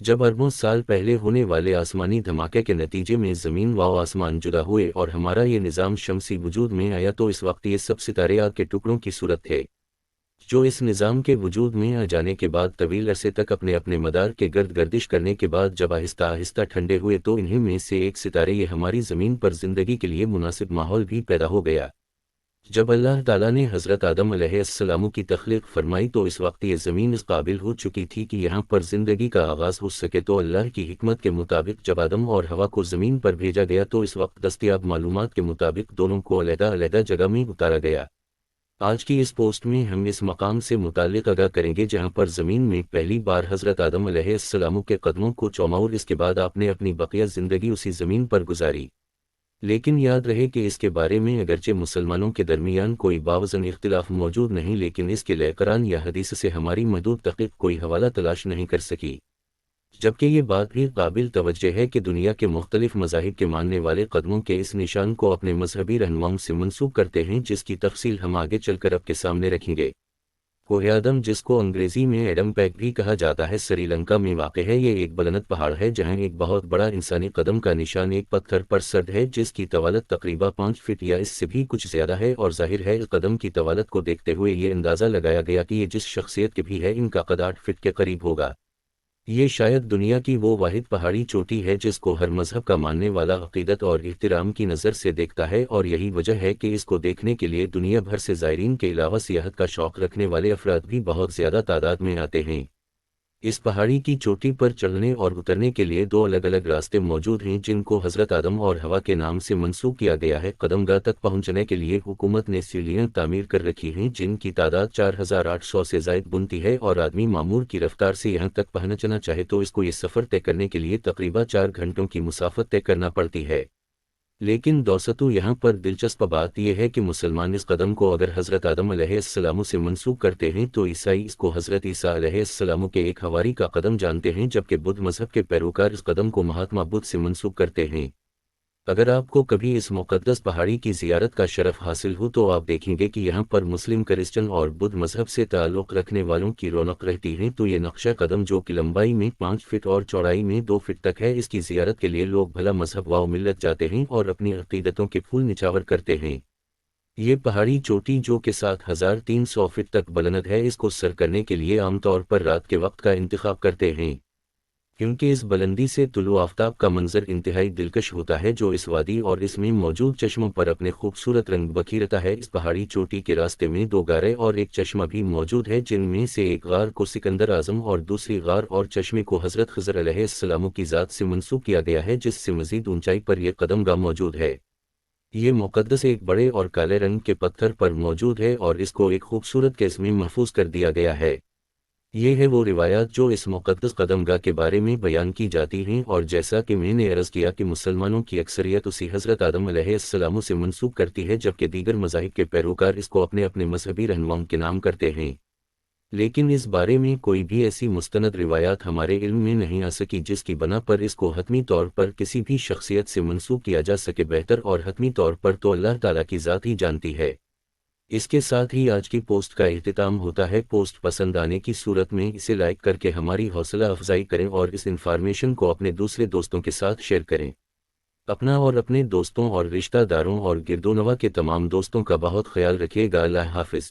جب اربوں سال پہلے ہونے والے آسمانی دھماکے کے نتیجے میں زمین و آسمان جدا ہوئے اور ہمارا یہ نظام شمسی وجود میں آیا تو اس وقت یہ سب ستارے آگ کے ٹکڑوں کی صورت تھے جو اس نظام کے وجود میں آ جانے کے بعد طویل عرصے تک اپنے اپنے مدار کے گرد گردش کرنے کے بعد جب آہستہ آہستہ ٹھنڈے ہوئے تو انہیں میں سے ایک ستارے یہ ہماری زمین پر زندگی کے لیے مناسب ماحول بھی پیدا ہو گیا۔ جب اللہ تعالیٰ نے حضرت آدم علیہ السلام کی تخلیق فرمائی تو اس وقت یہ زمین اس قابل ہو چکی تھی کہ یہاں پر زندگی کا آغاز ہو سکے، تو اللہ کی حکمت کے مطابق جب آدم اور ہوا کو زمین پر بھیجا گیا تو اس وقت دستیاب معلومات کے مطابق دونوں کو علیحدہ علیحدہ جگہ میں اتارا گیا۔ آج کی اس پوسٹ میں ہم اس مقام سے متعلق آگاہ کریں گے جہاں پر زمین میں پہلی بار حضرت آدم علیہ السلام کے قدموں کو چوما اور اس کے بعد آپ نے اپنی بقیہ زندگی اسی زمین پر گزاری۔ لیکن یاد رہے کہ اس کے بارے میں اگرچہ مسلمانوں کے درمیان کوئی باوزن اختلاف موجود نہیں، لیکن اس کے لیے قرآن یا حدیث سے ہماری محدود تحقیق کوئی حوالہ تلاش نہیں کر سکی۔ جبکہ یہ بات بھی قابل توجہ ہے کہ دنیا کے مختلف مذاہب کے ماننے والے قدموں کے اس نشان کو اپنے مذہبی رہنماؤں سے منسوب کرتے ہیں، جس کی تفصیل ہم آگے چل کر آپ کے سامنے رکھیں گے۔ کوہ آدم، جس کو انگریزی میں ایڈم پیک بھی کہا جاتا ہے، سری لنکا میں واقع ہے۔ یہ ایک بلند پہاڑ ہے جہاں ایک بہت بڑا انسانی قدم کا نشان ایک پتھر پر سرد ہے جس کی طوالت تقریباً 5 فٹ یا اس سے بھی کچھ زیادہ ہے، اور ظاہر ہے اس قدم کی طوالت کو دیکھتے ہوئے یہ اندازہ لگایا گیا کہ یہ جس شخصیت کے بھی ہے ان کا قد 8 فٹ کے قریب ہوگا۔ یہ شاید دنیا کی وہ واحد پہاڑی چوٹی ہے جس کو ہر مذہب کا ماننے والا عقیدت اور احترام کی نظر سے دیکھتا ہے، اور یہی وجہ ہے کہ اس کو دیکھنے کے لیے دنیا بھر سے زائرین کے علاوہ سیاحت کا شوق رکھنے والے افراد بھی بہت زیادہ تعداد میں آتے ہیں۔ اس پہاڑی کی چوٹی پر چڑھنے اور اترنے کے لیے 2 الگ الگ راستے موجود ہیں جن کو حضرت آدم اور حوا کے نام سے منسوب کیا گیا ہے۔ قدمگاہ تک پہنچنے کے لیے حکومت نے سیڑھیاں تعمیر کر رکھی ہیں جن کی تعداد 4800 سے زائد بنتی ہے، اور آدمی معمول کی رفتار سے یہاں تک پہنچنا چاہے تو اس کو یہ سفر طے کرنے کے لیے تقریباً 4 گھنٹوں کی مسافت طے کرنا پڑتی ہے۔ لیکن دوستو، یہاں پر دلچسپ بات یہ ہے کہ مسلمان اس قدم کو اگر حضرت آدم علیہ السلام سے منسوب کرتے ہیں تو عیسائی اس کو حضرت عیسیٰ علیہ السلام کے ایک حواری کا قدم جانتے ہیں، جبکہ بدھ مذہب کے پیروکار اس قدم کو مہاتما بدھ سے منسوب کرتے ہیں۔ اگر آپ کو کبھی اس مقدس پہاڑی کی زیارت کا شرف حاصل ہو تو آپ دیکھیں گے کہ یہاں پر مسلم، کرسچن اور بدھ مذہب سے تعلق رکھنے والوں کی رونق رہتی ہے۔ تو یہ نقشہ قدم جو کہ لمبائی میں 5 فٹ اور چوڑائی میں 2 فٹ تک ہے، اس کی زیارت کے لیے لوگ بھلا مذہب و ملت جاتے ہیں اور اپنی عقیدتوں کے پھول نچھاور کرتے ہیں۔ یہ پہاڑی چوٹی جو کہ 7300 فٹ تک بلند ہے، اس کو سر کرنے کے لیے عام طور پر رات کے وقت کا انتخاب کرتے ہیں، کیونکہ اس بلندی سے طلوع آفتاب کا منظر انتہائی دلکش ہوتا ہے جو اس وادی اور اس میں موجود چشموں پر اپنے خوبصورت رنگ بکھیرتا ہے۔ اس پہاڑی چوٹی کے راستے میں 2 غاریں اور ایک چشمہ بھی موجود ہے، جن میں سے ایک غار کو سکندر اعظم اور دوسری غار اور چشمے کو حضرت خضر علیہ السلام کی ذات سے منسوب کیا گیا ہے، جس سے مزید اونچائی پر یہ قدم گاہ موجود ہے۔ یہ مقدس ایک بڑے اور کالے رنگ کے پتھر پر موجود ہے اور اس کو ایک خوبصورت کیس میں محفوظ کر دیا گیا ہے۔ یہ ہے وہ روایات جو اس مقدس قدم گاہ کے بارے میں بیان کی جاتی ہیں، اور جیسا کہ میں نے عرض کیا کہ مسلمانوں کی اکثریت اسی حضرت آدم علیہ السلام سے منسوب کرتی ہے، جبکہ دیگر مذاہب کے پیروکار اس کو اپنے اپنے مذہبی رہنماؤں کے نام کرتے ہیں۔ لیکن اس بارے میں کوئی بھی ایسی مستند روایات ہمارے علم میں نہیں آ سکی جس کی بنا پر اس کو حتمی طور پر کسی بھی شخصیت سے منسوب کیا جا سکے۔ بہتر اور حتمی طور پر تو اللہ تعالیٰ کی ذات ہی جانتی ہے۔ اس کے ساتھ ہی آج کی پوسٹ کا اختتام ہوتا ہے۔ پوسٹ پسند آنے کی صورت میں اسے لائک کر کے ہماری حوصلہ افزائی کریں اور اس انفارمیشن کو اپنے دوسرے دوستوں کے ساتھ شیئر کریں۔ اپنا اور اپنے دوستوں اور رشتہ داروں اور گردونواح کے تمام دوستوں کا بہت خیال رکھیے گا۔ اللہ حافظ۔